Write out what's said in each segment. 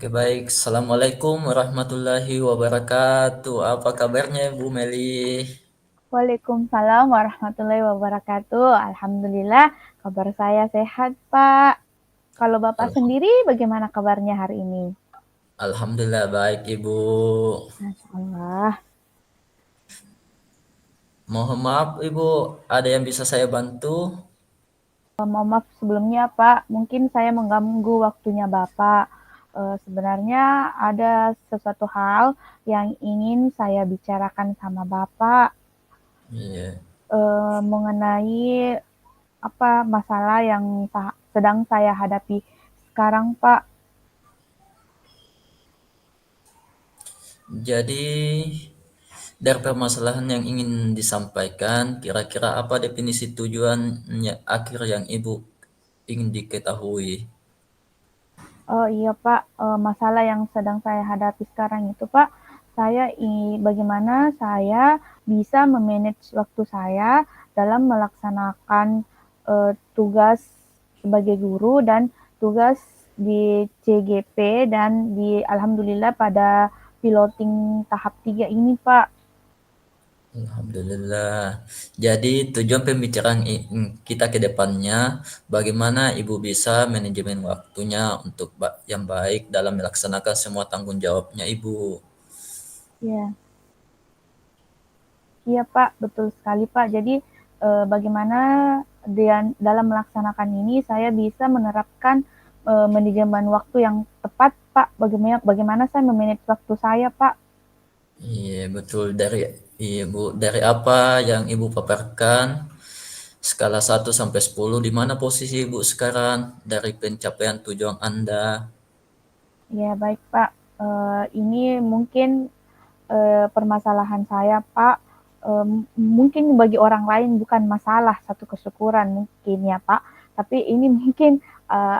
Oke baik, Assalamualaikum warahmatullahi wabarakatuh. Apa kabarnya Bu Meli? Waalaikumsalam warahmatullahi wabarakatuh. Alhamdulillah, kabar saya sehat, Pak. Kalau Bapak Alham- sendiri, bagaimana kabarnya hari ini? Alhamdulillah baik Ibu. Masya Allah. Mohon maaf Ibu, ada yang bisa saya bantu? Mohon maaf sebelumnya, Pak. Mungkin saya mengganggu waktunya Bapak. Sebenarnya ada sesuatu hal yang ingin saya bicarakan sama Bapak Iya. mengenai apa masalah yang sedang saya hadapi sekarang, Pak. Jadi dari permasalahan yang ingin disampaikan, kira-kira apa definisi tujuannya akhir yang Ibu ingin diketahui? Oh iya Pak, masalah yang sedang saya hadapi sekarang itu Pak, bagaimana saya bisa memanage waktu saya dalam melaksanakan tugas sebagai guru dan tugas di CGP dan di alhamdulillah pada piloting tahap 3 ini Pak. Alhamdulillah. Jadi tujuan pembicaraan kita ke depannya, bagaimana Ibu bisa manajemen waktunya untuk yang baik dalam melaksanakan semua tanggung jawabnya Ibu. Ya, iya Pak, betul sekali Pak. Jadi bagaimana dalam melaksanakan ini saya bisa menerapkan manajemen waktu yang tepat Pak. Bagaimana saya memanage waktu saya Pak? Iya, betul dari Ibu dari apa yang Ibu paparkan skala 1 sampai 10 di mana posisi Ibu sekarang dari pencapaian tujuan Anda? Ya baik Pak, ini mungkin permasalahan saya Pak. Mungkin bagi orang lain bukan masalah, satu kesyukuran mungkin ya Pak. Tapi ini mungkin uh,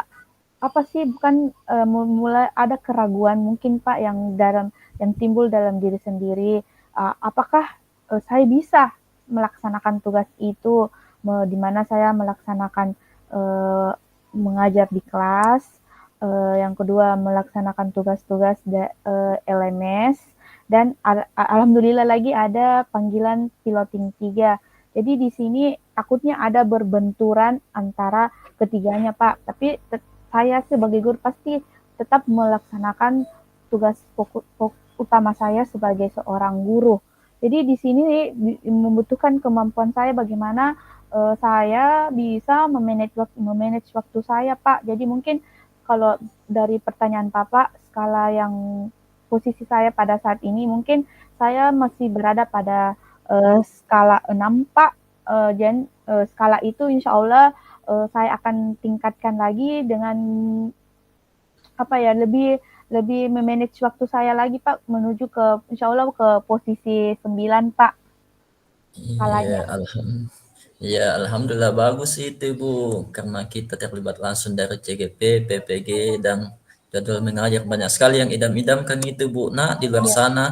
apa sih bukan mulai ada keraguan mungkin Pak yang timbul dalam diri sendiri. Apakah saya bisa melaksanakan tugas itu di mana saya melaksanakan uh, mengajar di kelas, yang kedua melaksanakan tugas-tugas LMS dan alhamdulillah lagi ada panggilan piloting 3. Jadi di sini takutnya ada berbenturan antara ketiganya Pak. Tapi saya sebagai guru pasti tetap melaksanakan tugas utama saya sebagai seorang guru. Jadi di sini membutuhkan kemampuan saya bagaimana saya bisa memanage waktu saya Pak. Jadi mungkin kalau dari pertanyaan Bapak, skala yang posisi saya pada saat ini mungkin saya masih berada pada skala 6 Pak. Dan skala itu insya Allah saya akan tingkatkan lagi dengan apa ya lebih lebih memanage waktu saya lagi Pak menuju ke insya Allah ke posisi 9 Pak Iya, skalanya. iya, alhamdulillah bagus itu Bu, karena kita terlibat langsung dari CGP, PPG, dan jadwal mengajar banyak sekali yang idam-idamkan itu Bu. Nah, di luar Iya, sana,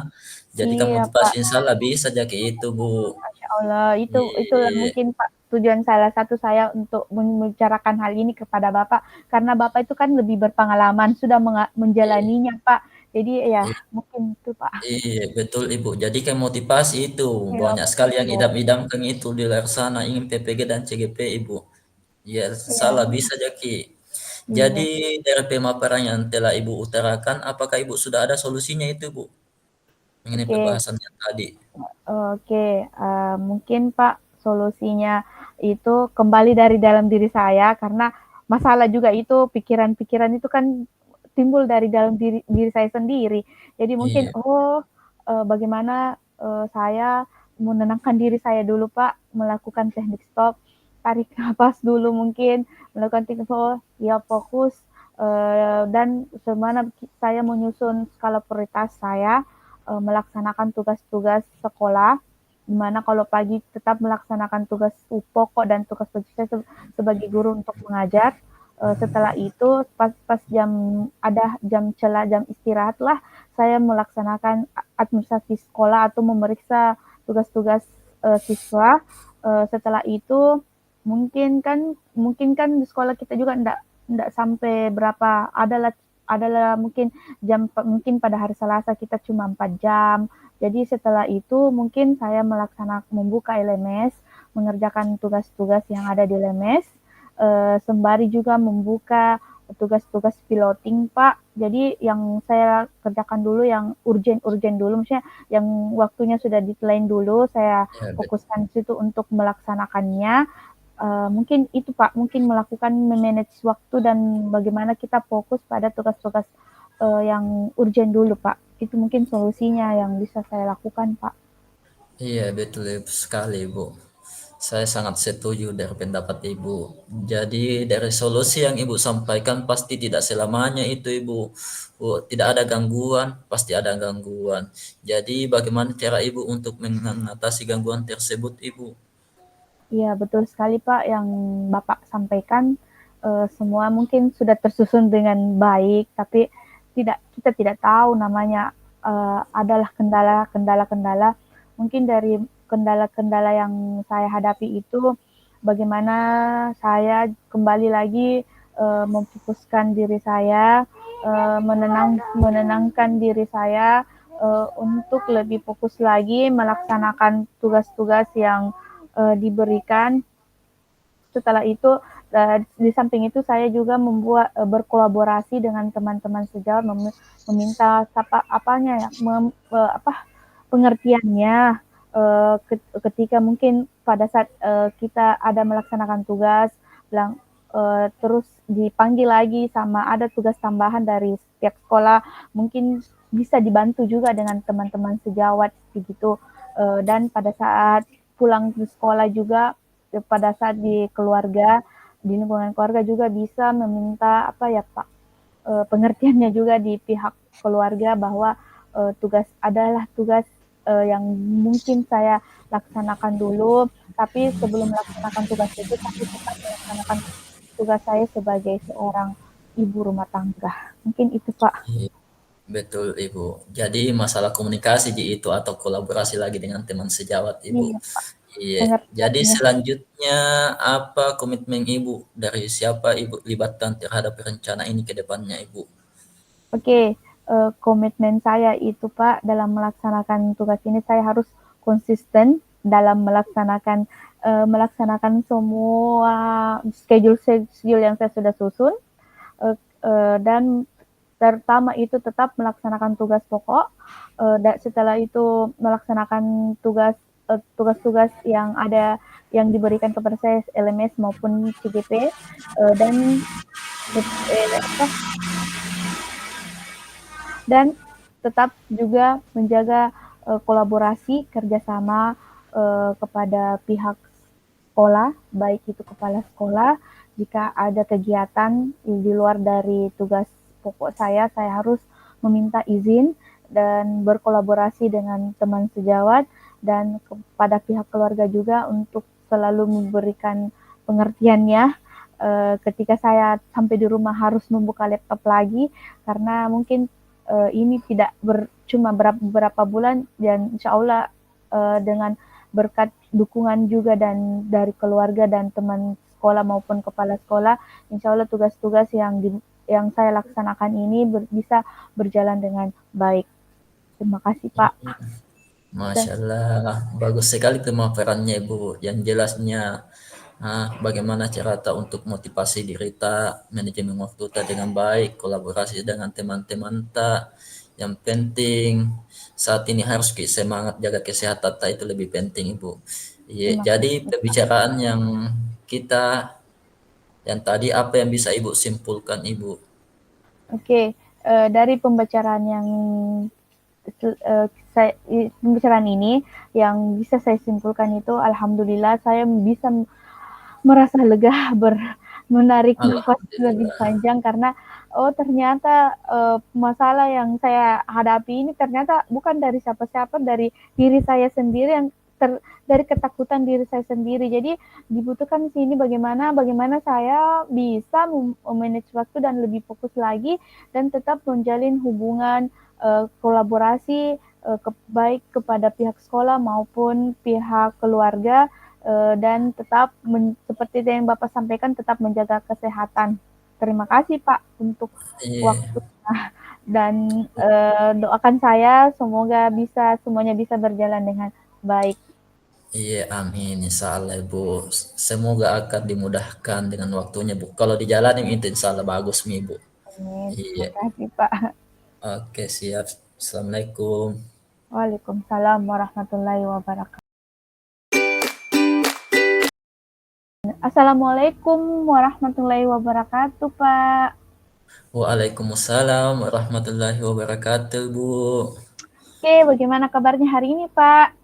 jadikan iya motivasi Pak. insya Allah bisa jadi itu Bu. Masya Allah, itulah Iya, mungkin Pak tujuan salah satu saya untuk membicarakan hal ini kepada Bapak karena Bapak itu kan lebih berpengalaman sudah iya, menjalaninya Pak. Jadi ya iya, mungkin itu Pak. iya, betul Ibu. Jadikan motivasi itu. Ya Banyak sekali yang betul. idam-idamkan itu di luar sana ingin PPG dan CGP Ibu. Ya, Ya, salah bisa jadi. Jadi iya. dari pemaparan yang telah Ibu utarakan, apakah Ibu sudah ada solusinya itu Bu? Mengenai Oke. pembahasannya tadi. Oke, mungkin Pak solusinya itu kembali dari dalam diri saya karena masalah juga itu pikiran-pikiran itu kan timbul dari dalam diri saya sendiri. Jadi mungkin Iya, bagaimana saya menenangkan diri saya dulu Pak, melakukan teknik stop, tarik nafas dulu mungkin, melakukan teknik stop, ya fokus dan semana saya menyusun skala prioritas saya melaksanakan tugas-tugas sekolah, di mana kalau pagi tetap melaksanakan tugas pokok dan tugas wajib saya sebagai guru untuk mengajar. Setelah itu pas jam ada jam celah jam istirahat lah saya melaksanakan administrasi sekolah atau memeriksa tugas-tugas siswa. Setelah itu mungkin kan di sekolah kita juga enggak sampai berapa adalah adalah mungkin mungkin pada hari Selasa kita cuma 4 jam. Jadi setelah itu mungkin saya membuka LMS, mengerjakan tugas-tugas yang ada di LMS, sembari juga membuka tugas-tugas piloting, Pak. Jadi yang saya kerjakan dulu yang urgent-urgent dulu, maksudnya yang waktunya sudah deadline dulu, saya Ya, fokuskan situ untuk melaksanakannya. Mungkin itu Pak, mungkin melakukan memanage waktu dan bagaimana kita fokus pada tugas-tugas yang urgent dulu Pak. Itu mungkin solusinya yang bisa saya lakukan Pak. iya betul sekali Bu. Saya sangat setuju dari pendapat Ibu. Jadi dari solusi yang Ibu sampaikan pasti tidak selamanya itu Ibu. Bu, tidak ada gangguan, pasti ada gangguan. Jadi bagaimana cara Ibu untuk mengatasi gangguan tersebut Ibu? Iya betul sekali Pak yang Bapak sampaikan, semua mungkin sudah tersusun dengan baik, tapi kita tidak tahu namanya, adalah kendala-kendala. Mungkin dari kendala-kendala yang saya hadapi itu, bagaimana saya kembali lagi, memfokuskan diri saya, menenangkan diri saya, untuk lebih fokus lagi melaksanakan tugas-tugas yang diberikan. Setelah itu di samping itu saya juga berkolaborasi dengan teman-teman sejawat meminta pengertiannya ketika mungkin pada saat kita ada melaksanakan tugas bilang terus dipanggil lagi sama ada tugas tambahan dari pihak sekolah mungkin bisa dibantu juga dengan teman-teman sejawat begitu dan pada saat pulang ke sekolah juga pada saat di lingkungan keluarga juga bisa meminta pengertiannya juga di pihak keluarga bahwa tugas adalah tugas yang mungkin saya laksanakan dulu, tapi sebelum melaksanakan tugas itu saya tetap melaksanakan tugas saya sebagai seorang ibu rumah tangga. Mungkin itu Pak. Iya, betul Ibu. Jadi masalah komunikasi itu atau kolaborasi lagi dengan teman sejawat Ibu. Iya Pak, Iya. Jadi pengertiannya. selanjutnya apa komitmen Ibu dari siapa Ibu libatkan terhadap rencana ini ke depannya Ibu? Oke, komitmen saya itu Pak dalam melaksanakan tugas ini saya harus konsisten dalam melaksanakan semua schedule yang saya sudah susun dan terutama itu tetap melaksanakan tugas pokok. Setelah itu melaksanakan tugas-tugas yang ada yang diberikan kepada saya LMS maupun CGP dan dan tetap juga menjaga kolaborasi kerjasama kepada pihak sekolah, baik itu kepala sekolah. Jika ada kegiatan di luar dari tugas pokok saya harus meminta izin dan berkolaborasi dengan teman sejawat dan kepada pihak keluarga juga untuk selalu memberikan pengertiannya ketika saya sampai di rumah harus membuka laptop lagi karena mungkin ini tidak cuma beberapa bulan dan insya Allah dengan berkat dukungan juga dan dari keluarga dan teman sekolah maupun kepala sekolah, insya Allah tugas-tugas yang saya laksanakan ini bisa berjalan dengan baik. Terima kasih Pak. Masya Allah, bagus sekali pemaparannya Ibu. Yang jelasnya bagaimana cara ta untuk motivasi diri ta, manajemen waktu ta dengan baik, kolaborasi dengan teman-teman ta. Yang penting saat ini harus semangat jaga kesehatan ta itu lebih penting Ibu. Iya, Terima jadi kasih. pembicaraan yang kita yang tadi apa yang bisa Ibu simpulkan Ibu? Oke, dari pembicaraan yang pembicaraan ini yang bisa saya simpulkan itu alhamdulillah saya bisa merasa lega menarik nafas lebih Alhamdulillah. panjang karena oh ternyata masalah yang saya hadapi ini ternyata bukan dari siapa-siapa dari diri saya sendiri yang dari ketakutan diri saya sendiri. Jadi dibutuhkan sini bagaimana saya bisa memanage waktu dan lebih fokus lagi dan tetap menjalin hubungan kolaborasi baik kepada pihak sekolah maupun pihak keluarga dan tetap seperti yang Bapak sampaikan tetap menjaga kesehatan Terima kasih Pak untuk Iya, waktunya dan doakan saya semoga semuanya bisa berjalan dengan baik. iya, amin. Insya Allah, Ibu. Semoga akan dimudahkan dengan waktunya, Bu. Kalau di jalan itu insya Allah bagus, Mi, Bu. Amin. Iya. Terima kasih Pak. Oke, siap. Assalamualaikum. Waalaikumsalam warahmatullahi wabarakatuh. Assalamualaikum warahmatullahi wabarakatuh, Pak. Waalaikumsalam warahmatullahi wabarakatuh, Bu. Oke, bagaimana kabarnya hari ini, Pak?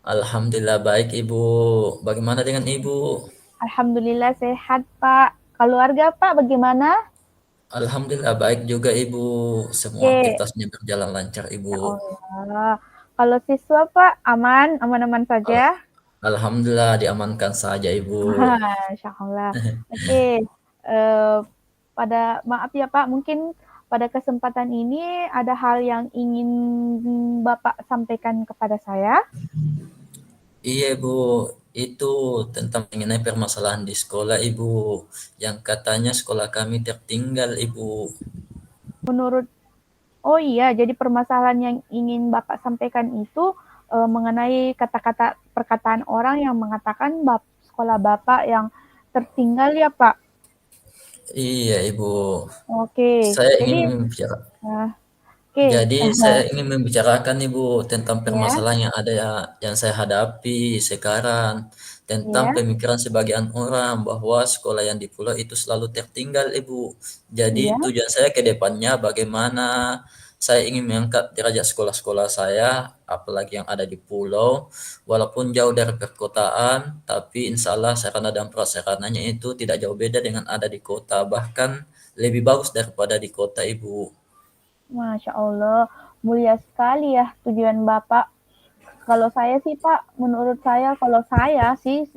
Alhamdulillah baik, Ibu. Bagaimana dengan Ibu? Alhamdulillah sehat, Pak. Keluarga, Pak, bagaimana? Alhamdulillah baik juga, Ibu. Semua Oke, aktivitasnya berjalan lancar, Ibu. ya Allah. Kalau siswa, Pak, aman? Aman-aman Al- saja? Alhamdulillah diamankan saja, Ibu. Masya Allah. Oke, maaf ya Pak, mungkin pada kesempatan ini ada hal yang ingin Bapak sampaikan kepada saya. Iya, Bu. Itu tentang mengenai permasalahan di sekolah, Ibu. Yang katanya sekolah kami tertinggal, Ibu. Menurut Oh iya, jadi permasalahan yang ingin Bapak sampaikan itu mengenai perkataan orang yang mengatakan sekolah Bapak yang tertinggal ya Pak. Iya, Ibu. Oke, Saya jadi ingin bicara uh, oke, Jadi saya ingin membicarakan nih Bu tentang ya, permasalahan yang ada yang saya hadapi sekarang tentang ya, pemikiran sebagian orang bahwa sekolah yang di pulau itu selalu tertinggal Ibu. Jadi ya, tujuan saya ke depannya bagaimana saya ingin mengangkat derajat sekolah-sekolah saya apalagi yang ada di pulau walaupun jauh dari perkotaan tapi insya Allah sarana dan prasarananya itu tidak jauh beda dengan ada di kota bahkan lebih bagus daripada di kota Ibu. Masya Allah, mulia sekali ya tujuan Bapak. Kalau saya sih Pak, menurut saya kalau saya sih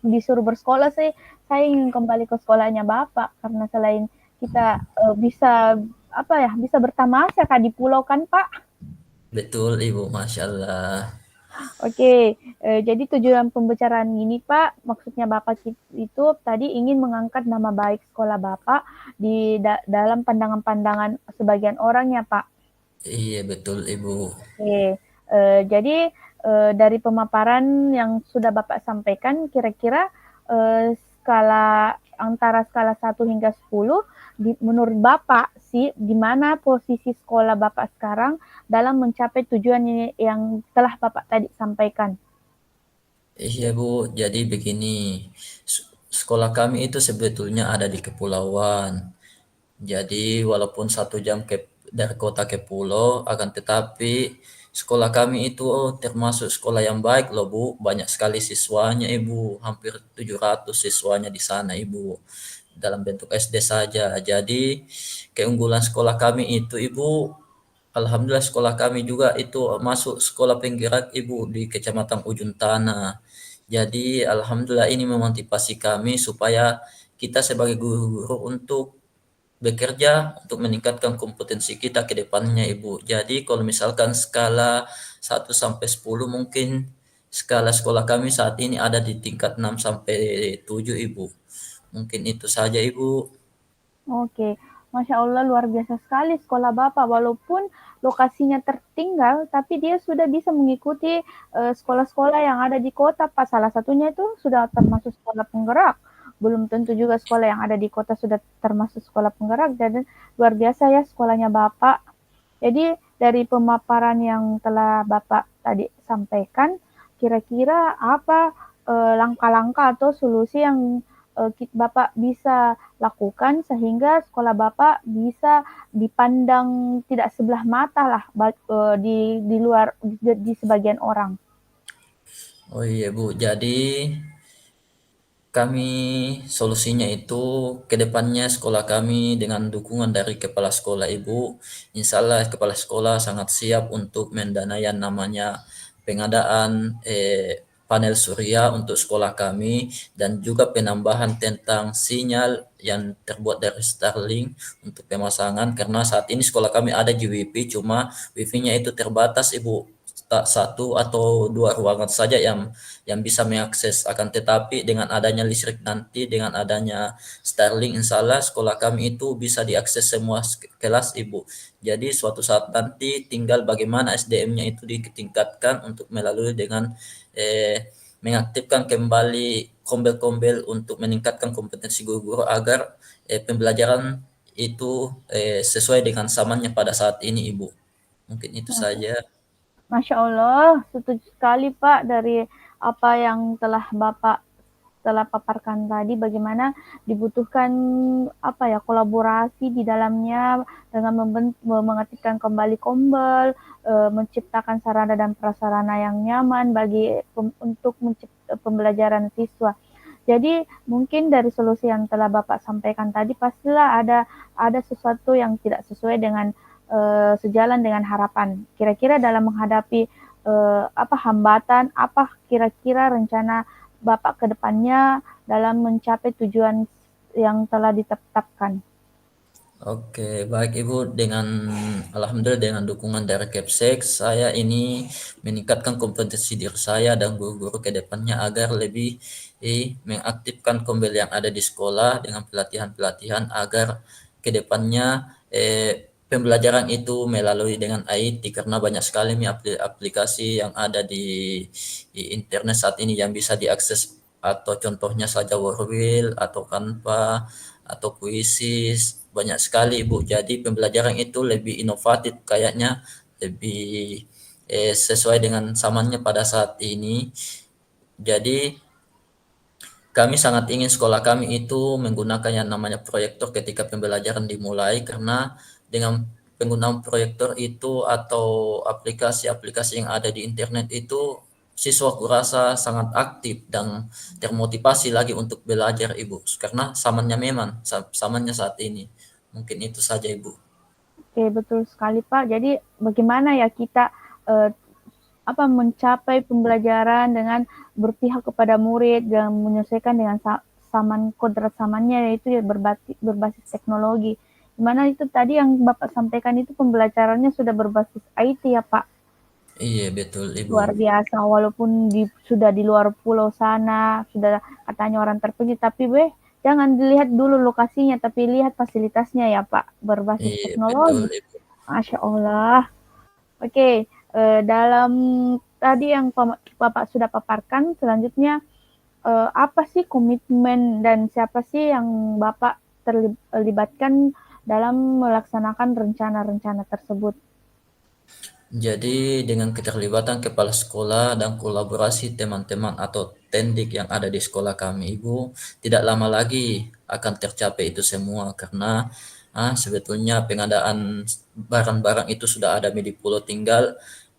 disuruh bersekolah sih, saya ingin kembali ke sekolahnya Bapak karena selain kita bisa apa ya, bisa bertamasya Kak di pulau kan Pak. Betul Ibu, Masya Allah. Oke, jadi tujuan pembicaraan ini Pak, maksudnya Bapak itu tadi ingin mengangkat nama baik sekolah Bapak dalam pandangan-pandangan sebagian orang ya Pak. Iya betul Ibu. Oke, jadi dari pemaparan yang sudah Bapak sampaikan, kira-kira antara skala 1 hingga 10, menurut Bapak sih, di mana posisi sekolah Bapak sekarang dalam mencapai tujuan yang telah Bapak tadi sampaikan? Iya Bu, jadi begini, sekolah kami itu sebetulnya ada di kepulauan. Jadi walaupun 1 jam dari kota ke pulau, akan tetapi sekolah kami itu termasuk sekolah yang baik loh Bu. Banyak sekali siswanya Ibu, hampir 700 siswanya di sana Ibu. Dalam bentuk SD saja. Jadi keunggulan sekolah kami itu Ibu, alhamdulillah sekolah kami juga itu masuk sekolah penggerak Ibu di Kecamatan Ujung Tanah. Jadi alhamdulillah ini memotivasi kami supaya kita sebagai guru-guru untuk bekerja untuk meningkatkan kompetensi kita ke depannya Ibu. Jadi kalau misalkan skala 1 sampai 10 mungkin skala sekolah kami saat ini ada di tingkat 6 sampai 7 Ibu. Mungkin itu saja Ibu. Oke, Masya Allah luar biasa sekali sekolah Bapak. Walaupun lokasinya tertinggal, tapi dia sudah bisa mengikuti sekolah-sekolah yang ada di kota. Pak, salah satunya itu sudah termasuk sekolah penggerak. Belum tentu juga sekolah yang ada di kota sudah termasuk sekolah penggerak. Dan luar biasa ya sekolahnya Bapak. Jadi dari pemaparan yang telah Bapak tadi sampaikan, kira-kira apa langkah-langkah atau solusi yang Bapak bisa lakukan sehingga sekolah Bapak bisa dipandang tidak sebelah mata lah di luar di sebagian orang. Oh iya Bu, jadi kami solusinya itu ke depannya sekolah kami dengan dukungan dari kepala sekolah Ibu, insya Allah kepala sekolah sangat siap untuk mendanai yang namanya pengadaan panel surya untuk sekolah kami dan juga penambahan tentang sinyal yang terbuat dari Starlink untuk pemasangan karena saat ini sekolah kami ada GWP cuma wifi-nya itu terbatas Ibu tak satu atau dua ruangan saja yang bisa mengakses. Akan tetapi dengan adanya listrik nanti, dengan adanya Starlink, insya Allah sekolah kami itu bisa diakses semua kelas Ibu. Jadi suatu saat nanti tinggal bagaimana SDM-nya itu ditingkatkan untuk melalui dengan mengaktifkan kembali kombel-kombel untuk meningkatkan kompetensi guru-guru agar pembelajaran itu sesuai dengan zamannya pada saat ini, Ibu. Mungkin itu saja. Masya Allah, setuju sekali Pak dari apa yang telah paparkan tadi, bagaimana dibutuhkan apa ya, kolaborasi di dalamnya dengan mengaktifkan kembali kombel, menciptakan sarana dan prasarana yang nyaman untuk pembelajaran siswa. Jadi mungkin dari solusi yang telah Bapak sampaikan tadi pastilah ada sesuatu yang tidak sesuai dengan sejalan dengan harapan. Kira-kira dalam menghadapi apa hambatan, apa kira-kira rencana Bapak ke depannya dalam mencapai tujuan yang telah ditetapkan? Oke, baik Ibu. Alhamdulillah dengan dukungan dari Kepsek, saya ini meningkatkan kompetensi diri saya dan guru-guru ke depannya agar lebih mengaktifkan kombel yang ada di sekolah dengan pelatihan-pelatihan agar ke depannya pembelajaran itu melalui dengan IT, karena banyak sekali aplikasi yang ada di internet saat ini yang bisa diakses, atau contohnya saja Wordwheel atau Canva atau Quizzes, banyak sekali Ibu. Jadi pembelajaran itu lebih inovatif kayaknya, lebih sesuai dengan zamannya pada saat ini. Jadi kami sangat ingin sekolah kami itu menggunakan yang namanya proyektor ketika pembelajaran dimulai, karena dengan penggunaan proyektor itu atau aplikasi-aplikasi yang ada di internet itu, siswa kurasa sangat aktif dan termotivasi lagi untuk belajar Ibu, karena zamannya saat ini. Mungkin itu saja Ibu. Oke, betul sekali Pak. Jadi bagaimana ya kita eh, mencapai pembelajaran dengan berpihak kepada murid dan menyesuaikan dengan kodrat zamannya, yaitu ya berbasis teknologi. Dimana itu tadi yang Bapak sampaikan itu pembelajarannya sudah berbasis IT ya Pak. Iya betul Ibu. Luar biasa, walaupun sudah di luar pulau sana, sudah katanya orang terpencil, tapi jangan dilihat dulu lokasinya, tapi lihat fasilitasnya ya Pak, berbasis Iya betul teknologi. Ibu. Masya Allah. Oke, dalam tadi yang Bapak sudah paparkan, selanjutnya apa sih komitmen dan siapa sih yang Bapak terlibatkan dalam melaksanakan rencana-rencana tersebut? Jadi dengan keterlibatan kepala sekolah dan kolaborasi teman-teman atau tendik yang ada di sekolah kami Ibu, tidak lama lagi akan tercapai itu semua, karena sebetulnya pengadaan barang-barang itu sudah ada di Pulau, tinggal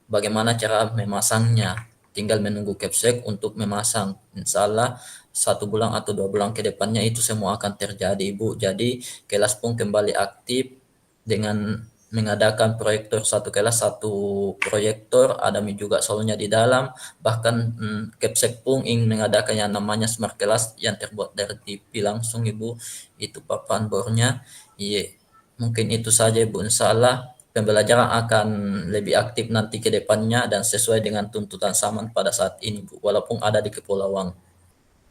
bagaimana cara memasangnya. Tinggal menunggu Kepsek untuk memasang. Insya Allah 1 bulan atau 2 bulan ke depannya itu semua akan terjadi Ibu. Jadi kelas pun kembali aktif dengan mengadakan proyektor satu kelas, satu proyektor, ada juga soalnya di dalam. Bahkan Kepsek pun ingin mengadakan yang namanya smart class yang terbuat dari TV langsung Ibu. Itu papan bornya. Iya, mungkin itu saja Ibu. Insya Allah pembelajaran akan lebih aktif nanti ke depannya dan sesuai dengan tuntutan zaman pada saat ini Bu, walaupun ada di Kepulauan.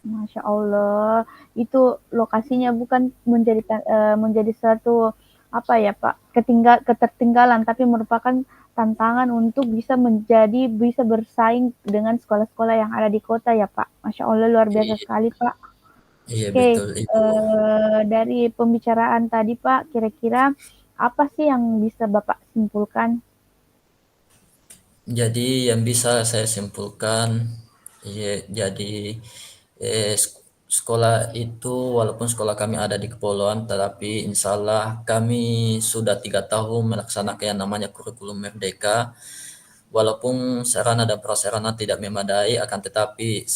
Masya Allah, itu lokasinya bukan menjadi satu apa ya Pak, ketertinggalan, tapi merupakan tantangan untuk bisa bersaing dengan sekolah-sekolah yang ada di kota ya Pak. Masya Allah, luar biasa Iya, sekali Pak. iya Oke, betul Ibu. dari pembicaraan tadi Pak, kira-kira apa sih yang bisa Bapak simpulkan? Jadi yang bisa saya simpulkan, ya, jadi sekolah itu walaupun sekolah kami ada di kepulauan, tetapi insya Allah kami sudah 3 tahun melaksanakan yang namanya kurikulum Merdeka. Walaupun sarana dan prasarana tidak memadai, akan tetapi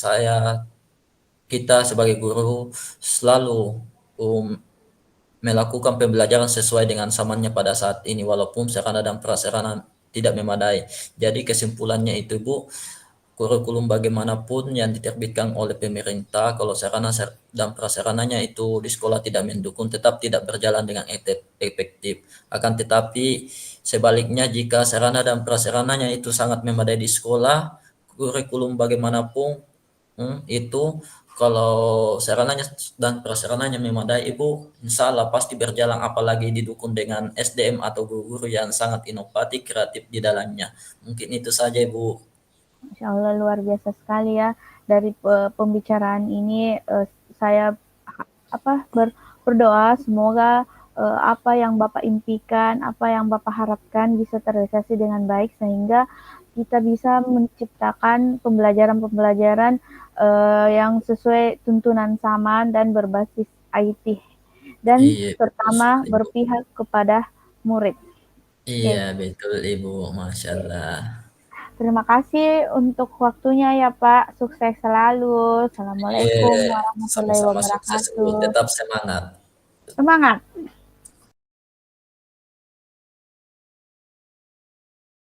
kita sebagai guru selalu melakukan pembelajaran sesuai dengan zamannya pada saat ini, walaupun sarana dan prasarana tidak memadai. Jadi kesimpulannya itu Bu, kurikulum bagaimanapun yang diterbitkan oleh pemerintah, kalau sarana dan prasarananya itu di sekolah tidak mendukung, tetap tidak berjalan dengan efektif. Akan tetapi sebaliknya jika sarana dan prasarananya itu sangat memadai di sekolah, kurikulum bagaimanapun itu kalau sarananya dan prasarananya memadai Ibu, insya Allah pasti berjalan, apalagi didukung dengan SDM atau guru-guru yang sangat inovatif, kreatif di dalamnya. Mungkin itu saja Ibu. Masya Allah, luar biasa sekali ya. Dari pembicaraan ini saya berdoa semoga apa yang Bapak impikan, apa yang Bapak harapkan bisa terrealisasi dengan baik sehingga kita bisa menciptakan pembelajaran-pembelajaran yang sesuai tuntunan zaman dan berbasis IT dan Iya, betul terutama sekali Ibu. berpihak kepada murid. Iya, Oke. betul Ibu. Masya Allah. Terima kasih untuk waktunya ya Pak. Sukses selalu. Iya, Assalamualaikum warahmatullahi sama-sama sukses Ibu. wabarakatuh. Tetap semangat. Semangat.